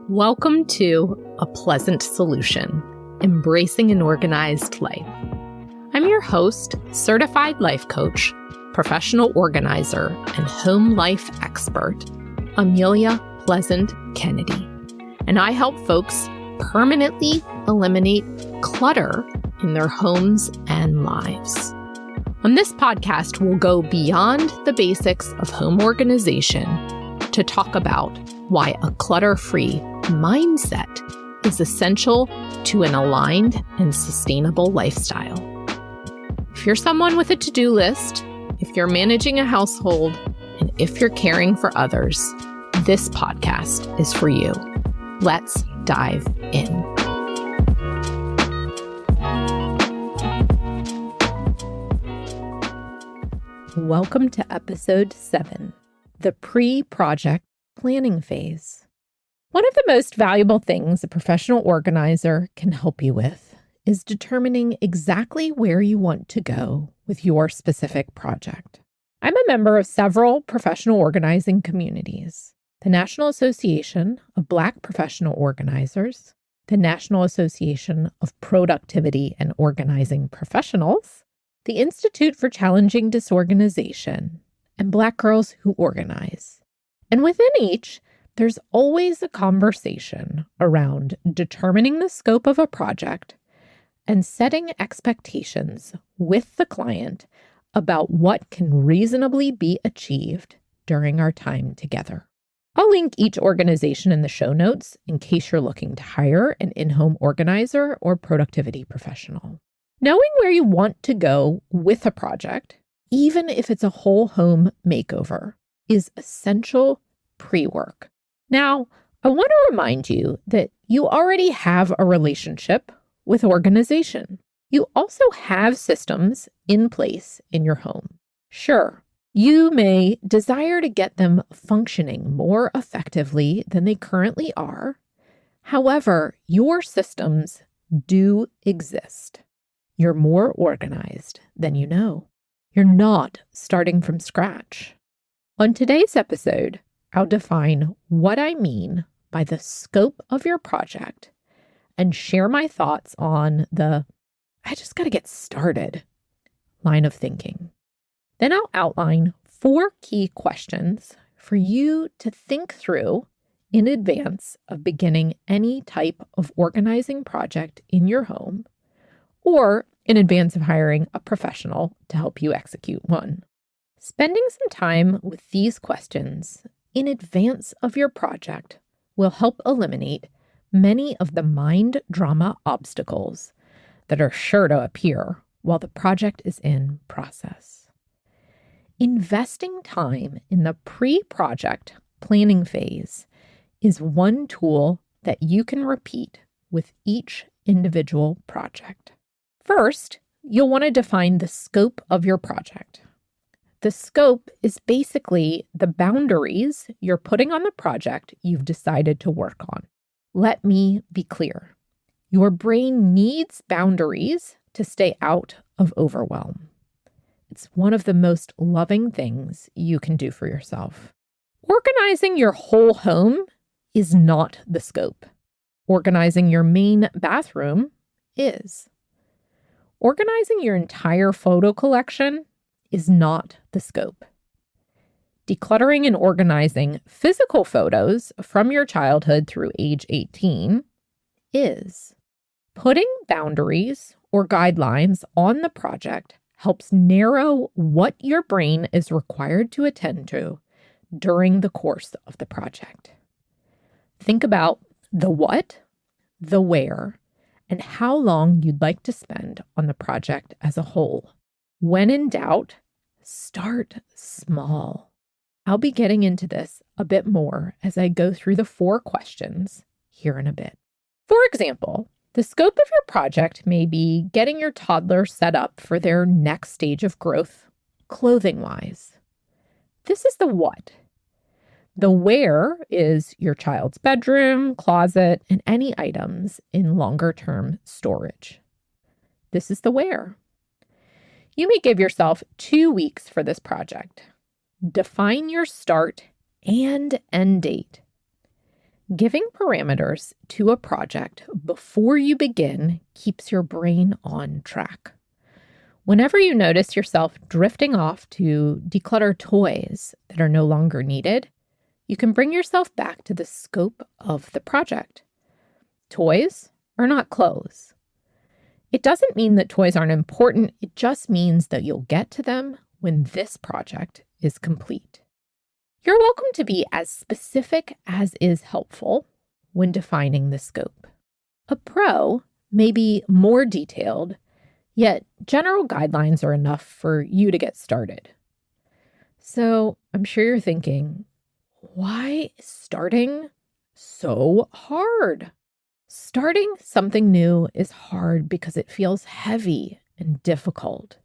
Welcome to A Pleasant Solution, Embracing an Organized Life. I'm your host, certified life coach, professional organizer, and home life expert, Amelia Pleasant Kennedy. And I help folks permanently eliminate clutter in their homes and lives. On this podcast, we'll go beyond the basics of home organization to talk about why a clutter-free mindset is essential to an aligned and sustainable lifestyle. If you're someone with a to-do list, if you're managing a household, and if you're caring for others, this podcast is for you. Let's dive in. Welcome to episode 7, the pre-project planning phase. One of the most valuable things a professional organizer can help you with is determining exactly where you want to go with your specific project. I'm a member of several professional organizing communities: the National Association of Black Professional Organizers, the National Association of Productivity and Organizing Professionals, the Institute for Challenging Disorganization, and Black Girls Who Organize. And within each, there's always a conversation around determining the scope of a project and setting expectations with the client about what can reasonably be achieved during our time together. I'll link each organization in the show notes in case you're looking to hire an in-home organizer or productivity professional. Knowing where you want to go with a project, even if it's a whole home makeover, is essential pre-work. Now, I want to remind you that you already have a relationship with organization. You also have systems in place in your home. Sure, you may desire to get them functioning more effectively than they currently are. However, your systems do exist. You're more organized than you know. You're not starting from scratch. On today's episode, I'll define what I mean by the scope of your project and share my thoughts on the "I just got to get started" line of thinking. Then I'll outline 4 key questions for you to think through in advance of beginning any type of organizing project in your home, or in advance of hiring a professional to help you execute one. Spending some time with these questions in advance of your project will help eliminate many of the mind drama obstacles that are sure to appear while the project is in process. Investing time in the pre-project planning phase is one tool that you can repeat with each individual project. First, you'll want to define the scope of your project. The scope is basically the boundaries you're putting on the project you've decided to work on. Let me be clear. Your brain needs boundaries to stay out of overwhelm. It's one of the most loving things you can do for yourself. Organizing your whole home is not the scope. Organizing your main bathroom is. Organizing your entire photo collection is not the scope. Decluttering and organizing physical photos from your childhood through age 18 is. Putting boundaries or guidelines on the project helps narrow what your brain is required to attend to during the course of the project. Think about the what, the where, and how long you'd like to spend on the project as a whole. When in doubt, start small. I'll be getting into this a bit more as I go through the 4 questions here in a bit. For example, the scope of your project may be getting your toddler set up for their next stage of growth, clothing-wise. This is the what. The where is your child's bedroom, closet, and any items in longer-term storage. This is the where. You may give yourself 2 weeks for this project. Define your start and end date. Giving parameters to a project before you begin keeps your brain on track. Whenever you notice yourself drifting off to declutter toys that are no longer needed, you can bring yourself back to the scope of the project. Toys are not clothes. It doesn't mean that toys aren't important. It just means that you'll get to them when this project is complete. You're welcome to be as specific as is helpful when defining the scope. A pro may be more detailed, yet general guidelines are enough for you to get started. So I'm sure you're thinking, why is starting so hard? Starting something new is hard because it feels heavy and difficult.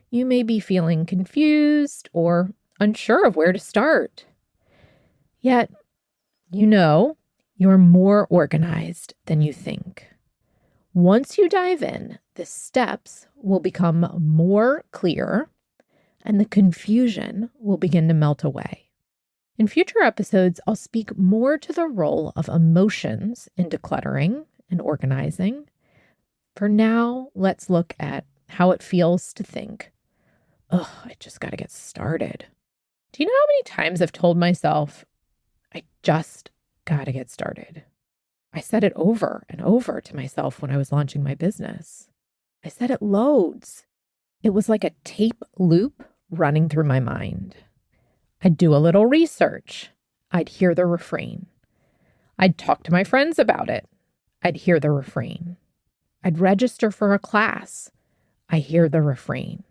You may be feeling confused or unsure of where to start. Yet, you're more organized than you think. Once you dive in, the steps will become more clear and the confusion will begin to melt away. In future episodes, I'll speak more to the role of emotions in decluttering and organizing. For now, let's look at how it feels to think, I just got to get started. Do you know how many times I've told myself, I just got to get started? I said it over and over to myself when I was launching my business. I said it loads. It was like a tape loop running through my mind. I'd do a little research. I'd hear the refrain. I'd talk to my friends about it. I'd hear the refrain. I'd register for a class. I hear the refrain.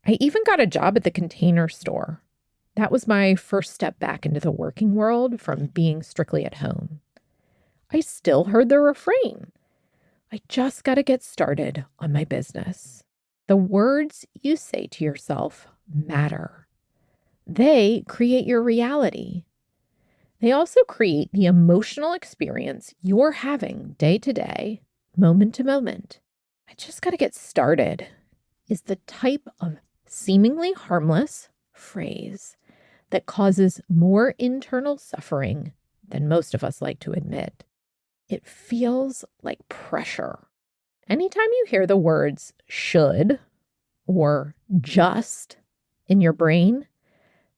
I even got a job at the Container Store. That was my first step back into the working world from being strictly at home. I still heard the refrain. I just got to get started on my business. The words you say to yourself matter. They create your reality. They also create the emotional experience you're having day to day, moment to moment. I just got to get started is the type of seemingly harmless phrase that causes more internal suffering than most of us like to admit. It feels like pressure. Anytime you hear the words should or just in your brain,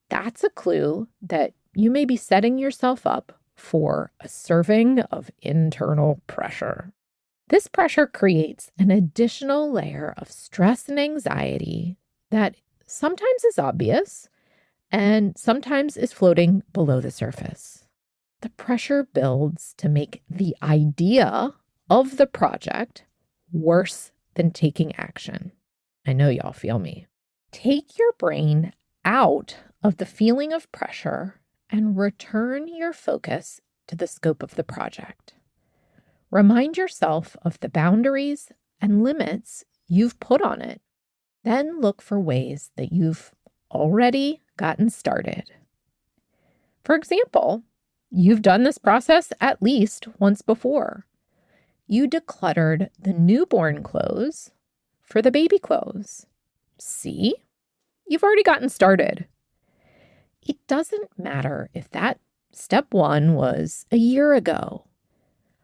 that's a clue that you may be setting yourself up for a serving of internal pressure. This pressure creates an additional layer of stress and anxiety that sometimes is obvious and sometimes is floating below the surface. The pressure builds to make the idea of the project worse than taking action. I know y'all feel me. Take your brain out of the feeling of pressure and return your focus to the scope of the project. Remind yourself of the boundaries and limits you've put on it. Then look for ways that you've already gotten started. For example, you've done this process at least once before. You decluttered the newborn clothes for the baby clothes. See? You've already gotten started. It doesn't matter if that step one was a year ago.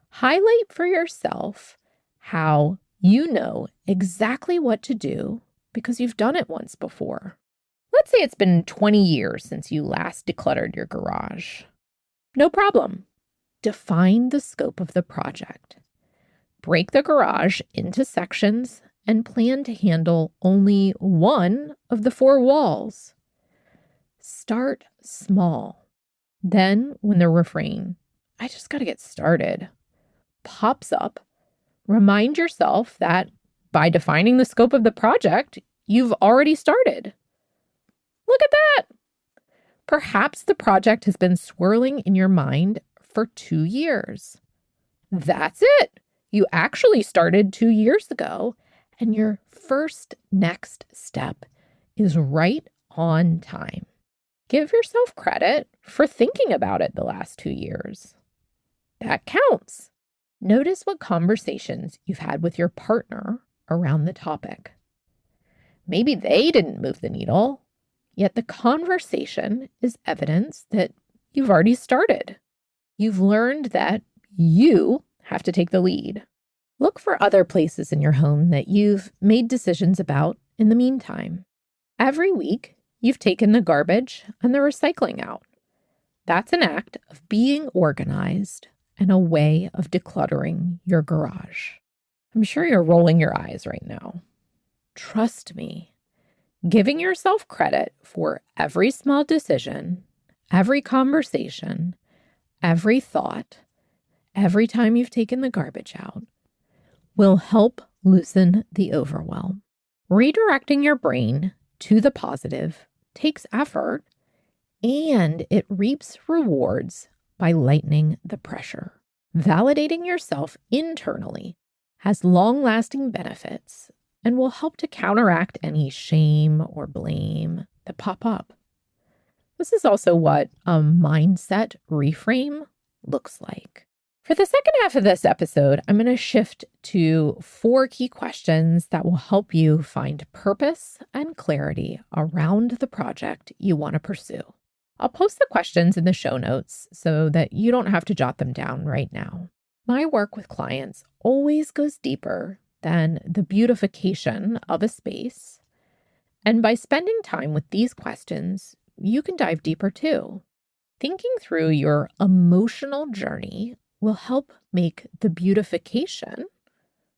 Highlight for yourself how you know exactly what to do because you've done it once before. Let's say it's been 20 years since you last decluttered your garage. No problem. Define the scope of the project. Break the garage into sections and plan to handle only one of the 4 walls. Start small. Then, when the refrain, I just got to get started, pops up, remind yourself that by defining the scope of the project, you've already started. Look at that. Perhaps the project has been swirling in your mind for 2 years. That's it. You actually started 2 years ago, and your first next step is right on time. Give yourself credit for thinking about it the last 2 years. That counts. Notice what conversations you've had with your partner around the topic. Maybe they didn't move the needle, yet the conversation is evidence that you've already started. You've learned that you have to take the lead. Look for other places in your home that you've made decisions about in the meantime. Every week, you've taken the garbage and the recycling out. That's an act of being organized and a way of decluttering your garage. I'm sure you're rolling your eyes right now. Trust me, giving yourself credit for every small decision, every conversation, every thought, every time you've taken the garbage out, will help loosen the overwhelm. Redirecting your brain to the positive takes effort, and it reaps rewards by lightening the pressure. Validating yourself internally has long-lasting benefits and will help to counteract any shame or blame that pop up. This is also what a mindset reframe looks like. For the second half of this episode, I'm going to shift to 4 key questions that will help you find purpose and clarity around the project you want to pursue. I'll post the questions in the show notes so that you don't have to jot them down right now. My work with clients always goes deeper than the beautification of a space, and by spending time with these questions, you can dive deeper too. Thinking through your emotional journey will help make the beautification,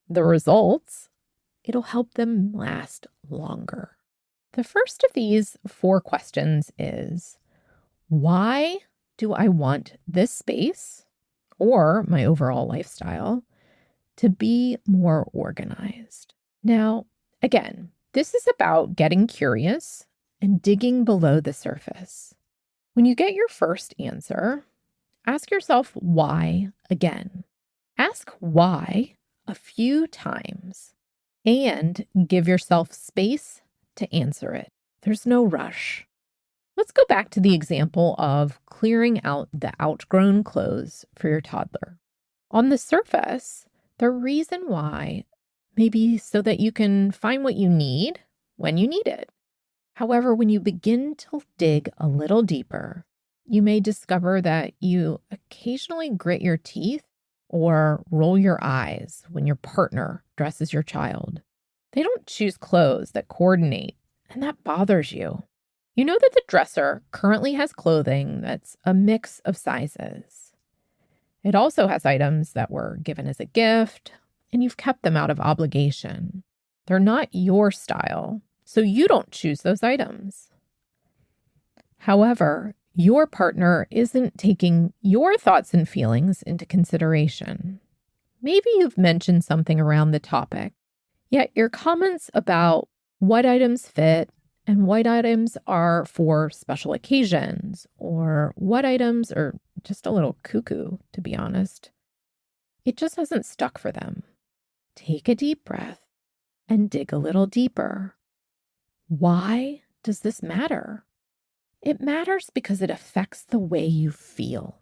the results, it'll help them last longer. The first of these 4 questions is, why do I want this space or my overall lifestyle to be more organized? Now, again, this is about getting curious and digging below the surface. When you get your first answer, ask yourself why again. Ask why a few times and give yourself space to answer it. There's no rush. Let's go back to the example of clearing out the outgrown clothes for your toddler. On the surface, the reason why may be so that you can find what you need when you need it. However, when you begin to dig a little deeper, you may discover that you occasionally grit your teeth or roll your eyes when your partner dresses your child. They don't choose clothes that coordinate, and that bothers you. You know that the dresser currently has clothing that's a mix of sizes. It also has items that were given as a gift, and you've kept them out of obligation. They're not your style, so you don't choose those items. However, your partner isn't taking your thoughts and feelings into consideration. Maybe you've mentioned something around the topic, yet your comments about what items fit and what items are for special occasions or what items are just a little cuckoo, to be honest, it just hasn't stuck for them. Take a deep breath and dig a little deeper. Why does this matter? It matters because it affects the way you feel.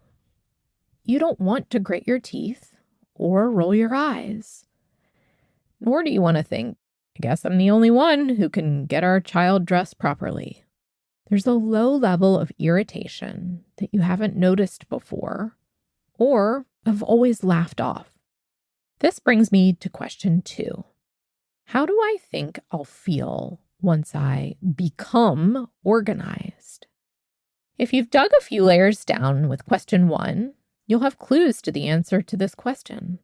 You don't want to grit your teeth or roll your eyes. Nor do you want to think, I guess I'm the only one who can get our child dressed properly. There's a low level of irritation that you haven't noticed before or have always laughed off. This brings me to question 2. How do I think I'll feel once I become organized? If you've dug a few layers down with question 1, you'll have clues to the answer to this question.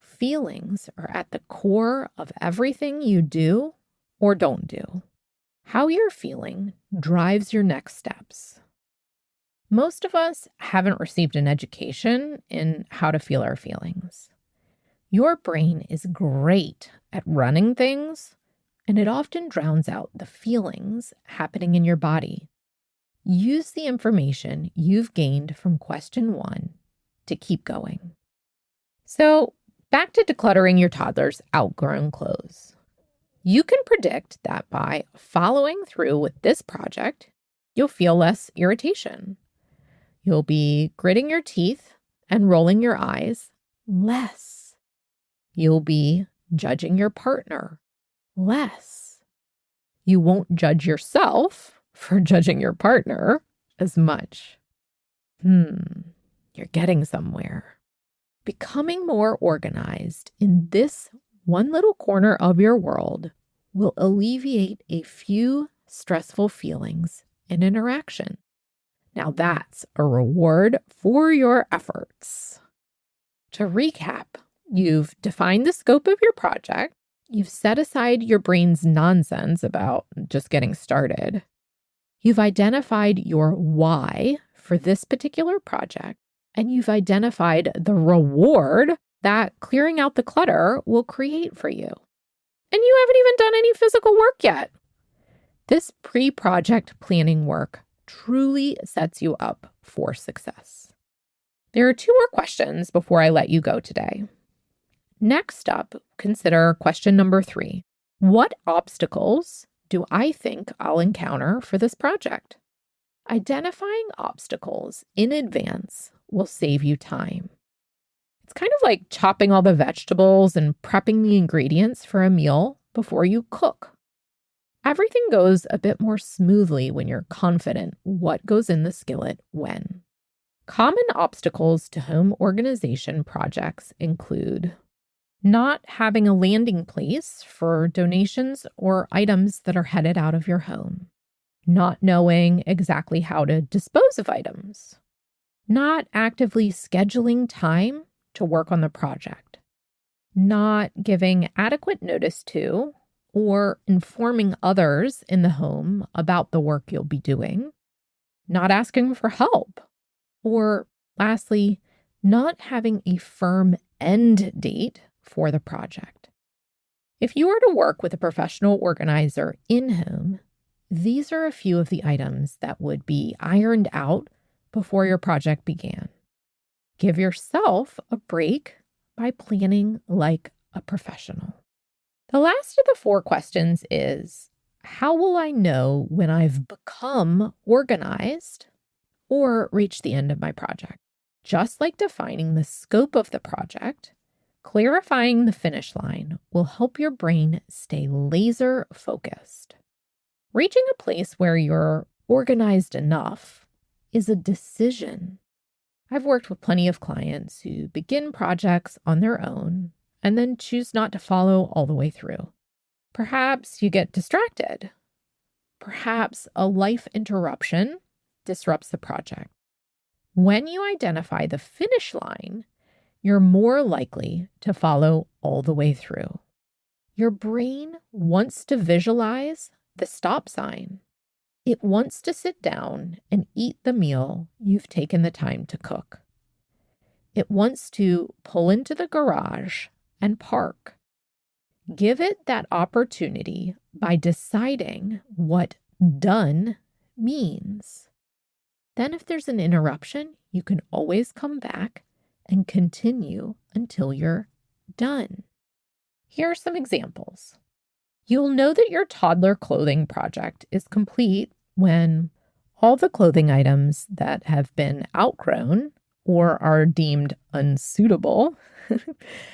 Feelings are at the core of everything you do or don't do. How you're feeling drives your next steps. Most of us haven't received an education in how to feel our feelings. Your brain is great at running things, and it often drowns out the feelings happening in your body. Use the information you've gained from question 1 to keep going. So, back to decluttering your toddler's outgrown clothes. You can predict that by following through with this project, you'll feel less irritation. You'll be gritting your teeth and rolling your eyes less. You'll be judging your partner less. You won't judge yourself for judging your partner as much. You're getting somewhere. Becoming more organized in this one little corner of your world will alleviate a few stressful feelings and interaction. Now that's a reward for your efforts. To recap, you've defined the scope of your project. You've set aside your brain's nonsense about just getting started. You've identified your why for this particular project, and you've identified the reward that clearing out the clutter will create for you. And you haven't even done any physical work yet. This pre-project planning work truly sets you up for success. There are 2 more questions before I let you go today. Next up, consider question number 3. What obstacles do I think I'll encounter for this project? Identifying obstacles in advance will save you time. It's kind of like chopping all the vegetables and prepping the ingredients for a meal before you cook. Everything goes a bit more smoothly when you're confident what goes in the skillet when. Common obstacles to home organization projects include not having a landing place for donations or items that are headed out of your home, not knowing exactly how to dispose of items, not actively scheduling time to work on the project, not giving adequate notice to or informing others in the home about the work you'll be doing, not asking for help, or lastly, not having a firm end date for the project. If you were to work with a professional organizer in-home, these are a few of the items that would be ironed out before your project began. Give yourself a break by planning like a professional. The last of the 4 questions is, how will I know when I've become organized or reached the end of my project? Just like defining the scope of the project, clarifying the finish line will help your brain stay laser focused. Reaching a place where you're organized enough is a decision. I've worked with plenty of clients who begin projects on their own and then choose not to follow all the way through. Perhaps you get distracted. Perhaps a life interruption disrupts the project. When you identify the finish line, you're more likely to follow all the way through. Your brain wants to visualize the stop sign. It wants to sit down and eat the meal you've taken the time to cook. It wants to pull into the garage and park. Give it that opportunity by deciding what done means. Then if there's an interruption, you can always come back and continue until you're done. Here are some examples. You'll know that your toddler clothing project is complete when all the clothing items that have been outgrown or are deemed unsuitable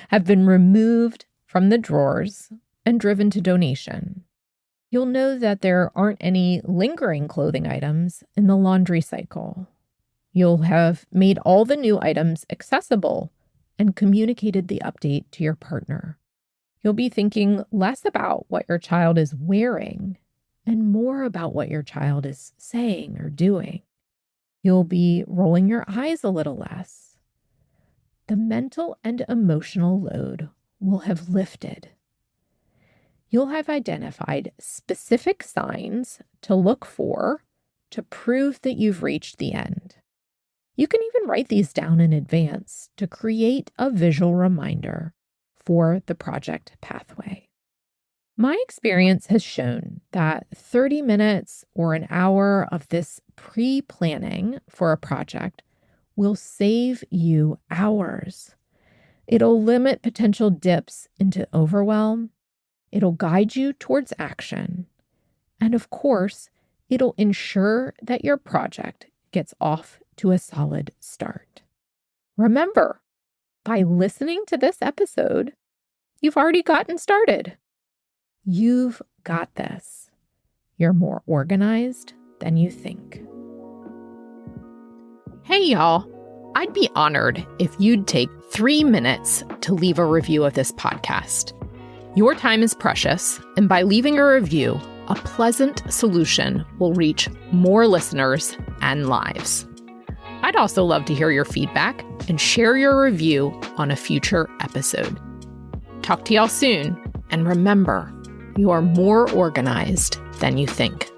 have been removed from the drawers and driven to donation. You'll know that there aren't any lingering clothing items in the laundry cycle. You'll have made all the new items accessible and communicated the update to your partner. You'll be thinking less about what your child is wearing and more about what your child is saying or doing. You'll be rolling your eyes a little less. The mental and emotional load will have lifted. You'll have identified specific signs to look for to prove that you've reached the end. You can even write these down in advance to create a visual reminder for the project pathway. My experience has shown that 30 minutes or an hour of this pre-planning for a project will save you hours. It'll limit potential dips into overwhelm. It'll guide you towards action. And of course, it'll ensure that your project gets off to a solid start. Remember, by listening to this episode, you've already gotten started. You've got this. You're more organized than you think. Hey, y'all. I'd be honored if you'd take 3 minutes to leave a review of this podcast. Your time is precious, and by leaving a review, a pleasant solution will reach more listeners and lives. I'd also love to hear your feedback and share your review on a future episode. Talk to y'all soon, and remember, you are more organized than you think.